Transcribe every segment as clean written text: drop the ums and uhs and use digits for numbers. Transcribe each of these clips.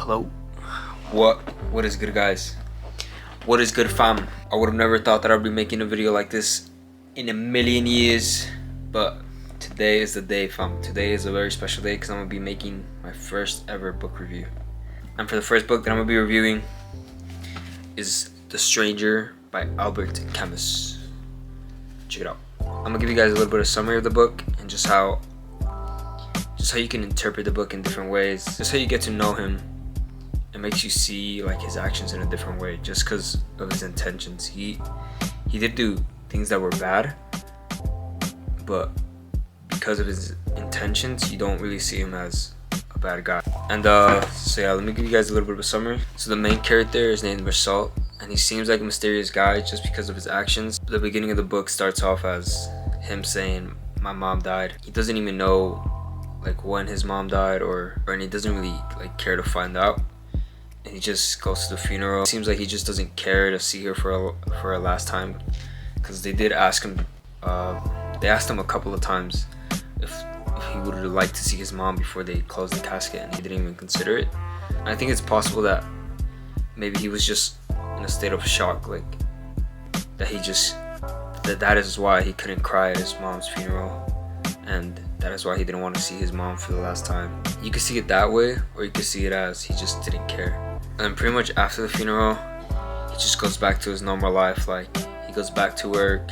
Hello. What is good, guys? What is good, fam? I would have never thought that I'd be making a video like this in a million years, but today is the day, fam. Today is a very special day because I'm gonna be making my first ever book review. And for the first book that I'm gonna be reviewing is The Stranger by Albert Camus. Check it out. I'm gonna give you guys a little bit of summary of the book and just how you can interpret the book in different ways, just how you get to know him. It makes you see like his actions in a different way just because of his intentions. He did do things that were bad, but because of his intentions, you don't really see him as a bad guy. And so yeah, let me give you guys a little bit of a summary. So the main character is named Marcel, and he seems like a mysterious guy just because of his actions. The beginning of the book starts off as him saying, "My mom died." He doesn't even know like when his mom died, and he doesn't really like care to find out. And he just goes to the funeral. It seems like he just doesn't care to see her for a last time, because they did ask him. They asked him a couple of times if he would have liked to see his mom before they closed the casket, and he didn't even consider it. I think it's possible that maybe he was just in a state of shock, like that is why he couldn't cry at his mom's funeral, and that is why he didn't want to see his mom for the last time. You could see it that way, or you could see it as he just didn't care. And pretty much after the funeral, he just goes back to his normal life. Like, he goes back to work,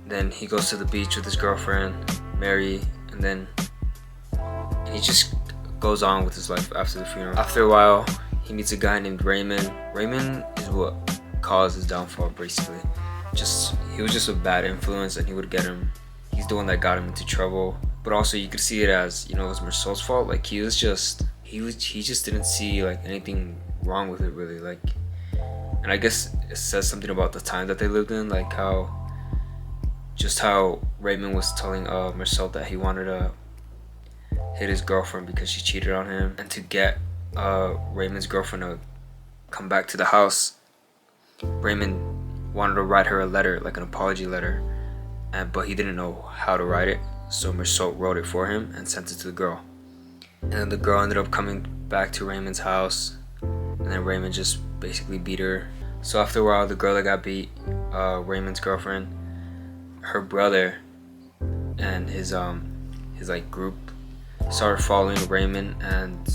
then he goes to the beach with his girlfriend, Mary, and then he just goes on with his life after the funeral. After a while, he meets a guy named Raymond. Raymond is what caused his downfall, basically. He was just a bad influence, and he's the one that got him into trouble. But also you could see it as, it was Marcel's fault. Like, he just didn't see like anything wrong with it, really. Like, and I guess it says something about the time that they lived in, like how Raymond was telling Marcel that he wanted to hit his girlfriend because she cheated on him, and to get Raymond's girlfriend to come back to the house, Raymond wanted to write her a letter, like an apology letter, but he didn't know how to write it, so Marcel wrote it for him and sent it to the girl. And then the girl ended up coming back to Raymond's house, and then Raymond just basically beat her. So after a while, the girl that got beat, Raymond's girlfriend, her brother and his like group started following Raymond and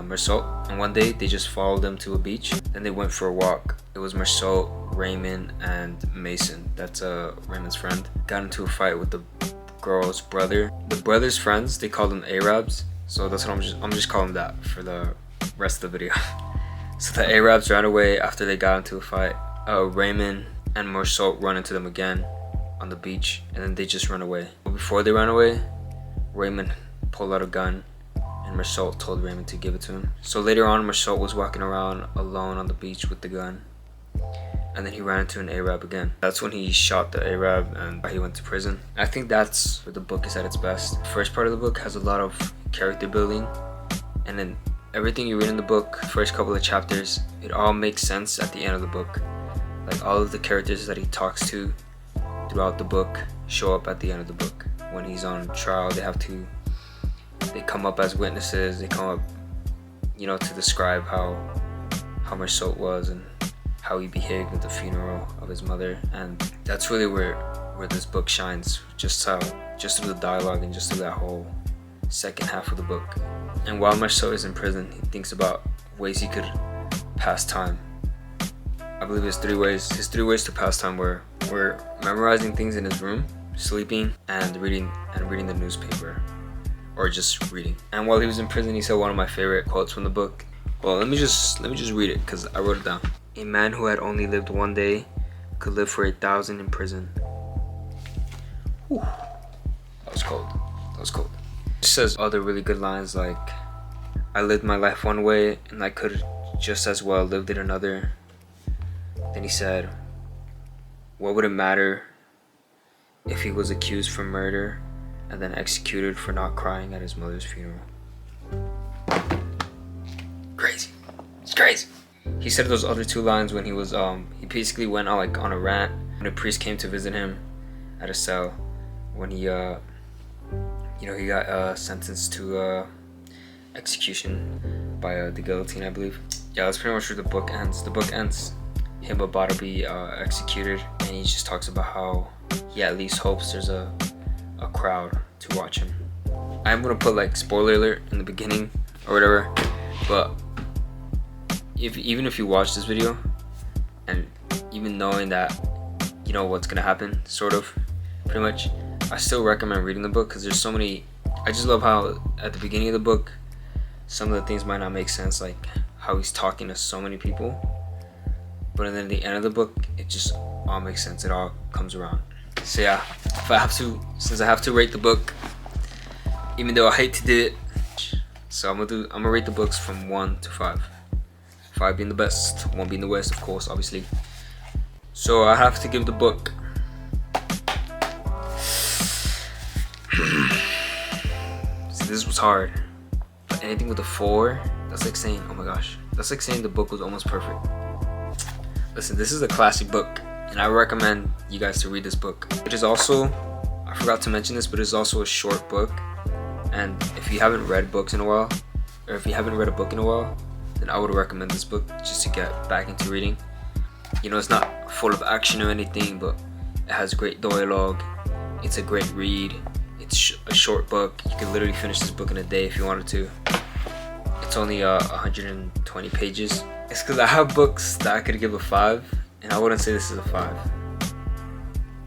Marcel. And one day they just followed them to a beach. Then they went for a walk. It was Marcel, Raymond, and Mason. That's Raymond's friend. Got into a fight with the girl's brother. The brother's friends, they called them Arabs. So that's what I'm just calling that for the rest of the video. So the Arabs ran away after they got into a fight. Raymond and Marcel run into them again on the beach, and then they just run away. But before they ran away, Raymond pulled out a gun, and Marcel told Raymond to give it to him. So later on, Marcel was walking around alone on the beach with the gun, and then he ran into an Arab again. That's when he shot the Arab and he went to prison. I think that's where the book is at its best. The first part of the book has a lot of character building, and then everything you read in the book, first couple of chapters, it all makes sense at the end of the book. Like, all of the characters that he talks to throughout the book show up at the end of the book. When he's on trial, they come up as witnesses. They come up, to describe how Marcel was and how he behaved at the funeral of his mother. And that's really where this book shines, just through the dialogue and just through that whole second half of the book. And while Marcel is in prison, he thinks about ways he could pass time. I believe his three ways to pass time were memorizing things in his room, sleeping, and reading the newspaper, or just reading. And while he was in prison, he said one of my favorite quotes from the book. Well, let me just read it because I wrote it down. "A man who had only lived one day could live for 1,000 in prison." Whew. That was cold. It says other really good lines like, "I lived my life one way and I could just as well lived it another." Then he said, "What would it matter if he was accused for murder and then executed for not crying at his mother's funeral?" Crazy. It's crazy. He said those other two lines when he was he basically went on a rant when a priest came to visit him at a cell, when he he got sentenced to execution by the guillotine, I believe. Yeah, that's pretty much where the book ends. The book ends him about to be executed, and he just talks about how he at least hopes there's a crowd to watch him. I'm gonna put like spoiler alert in the beginning or whatever, but even if you watch this video and even knowing that you know what's gonna happen, sort of, pretty much, I still recommend reading the book because there's so many. I just love how at the beginning of the book some of the things might not make sense, like how he's talking to so many people, but then at the end of the book it just all makes sense. It all comes around. So yeah, since I have to rate the book, even though I hate to do it, so I'm gonna rate the books from 1 to 5. 5 being the best, 1 being the worst, of course, obviously. So I have to give the book see, this was hard, but anything with a 4, that's like saying, oh my gosh, that's like saying the book was almost perfect. Listen, this is a classic book, and I recommend you guys to read this book. It is also, I forgot to mention this, but it's also a short book. And if you haven't read books in a while, or if you haven't read a book in a while, then I would recommend this book just to get back into reading. You know, it's not full of action or anything, but it has great dialogue. It's a great read. It's a short book. You can literally finish this book in a day if you wanted to. It's only 120 pages. It's because I have books that I could give a 5, and I wouldn't say this is a 5.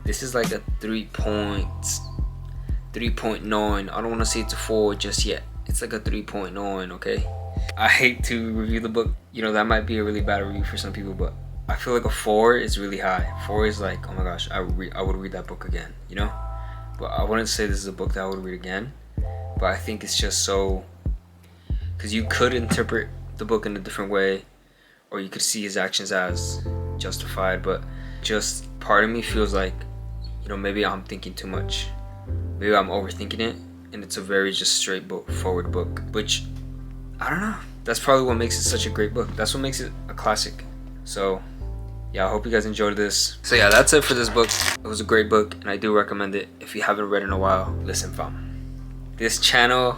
This is like a 3.9. I don't want to say it's a 4 just yet. It's like a 3.9, okay? I hate to review the book. You know, that might be a really bad review for some people, but I feel like a 4 is really high. 4 is like, oh my gosh, I would read that book again, you know? But I wouldn't say this is a book that I would read again. But I think it's just so... Because you could interpret the book in a different way, or you could see his actions as justified, but just part of me feels like, you know, maybe I'm thinking too much. Maybe I'm overthinking it, and it's a very just straightforward book, which, I don't know. That's probably what makes it such a great book. That's what makes it a classic. So, yeah, I hope you guys enjoyed this. So yeah, that's it for this book. It was a great book, and I do recommend it. If you haven't read in a while, listen fam. This channel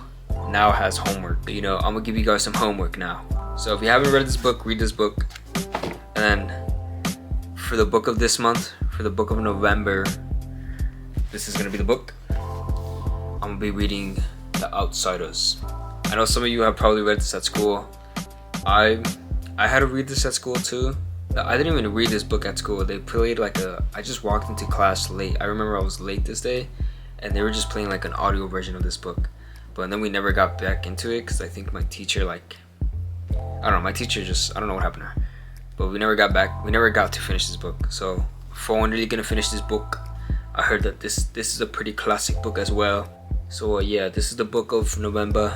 now has homework. You know, I'm gonna give you guys some homework now. So if you haven't read this book, read this book. And then, for the book of this month, for the book of November, this is gonna be the book. I'm gonna be reading The Outsiders. I know some of you have probably read this at school. I had to read this at school too. I didn't even read this book at school. They played like I just walked into class late. I remember I was late this day, and they were just playing like an audio version of this book. But then we never got back into it because I think my teacher, like, I don't know, my teacher just, I don't know what happened to her. But we never got to finish this book. So for when are you gonna finish this book, I heard that this is a pretty classic book as well. So yeah, this is the book of November,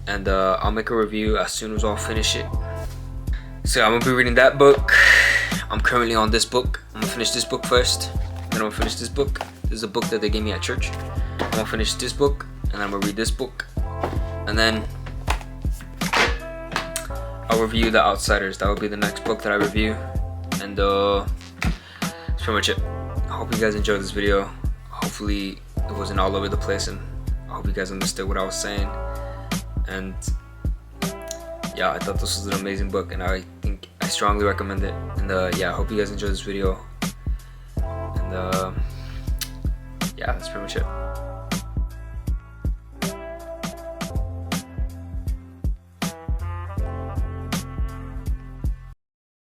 and I'll make a review as soon as I'll finish it. So I'm gonna be reading that book. I'm currently on this book. I'm gonna finish this book first, then I'm gonna finish this book. This is a book that they gave me at church. I'm gonna finish this book, and I'm gonna read this book, and then I'll review The Outsiders. That will be the next book that I review, and that's pretty much it. I hope you guys enjoyed this video. Hopefully it wasn't all over the place, and I hope you guys understood what I was saying. And yeah, I thought this was an amazing book, and I strongly recommend it. And yeah, I hope you guys enjoyed this video. And yeah, that's pretty much it.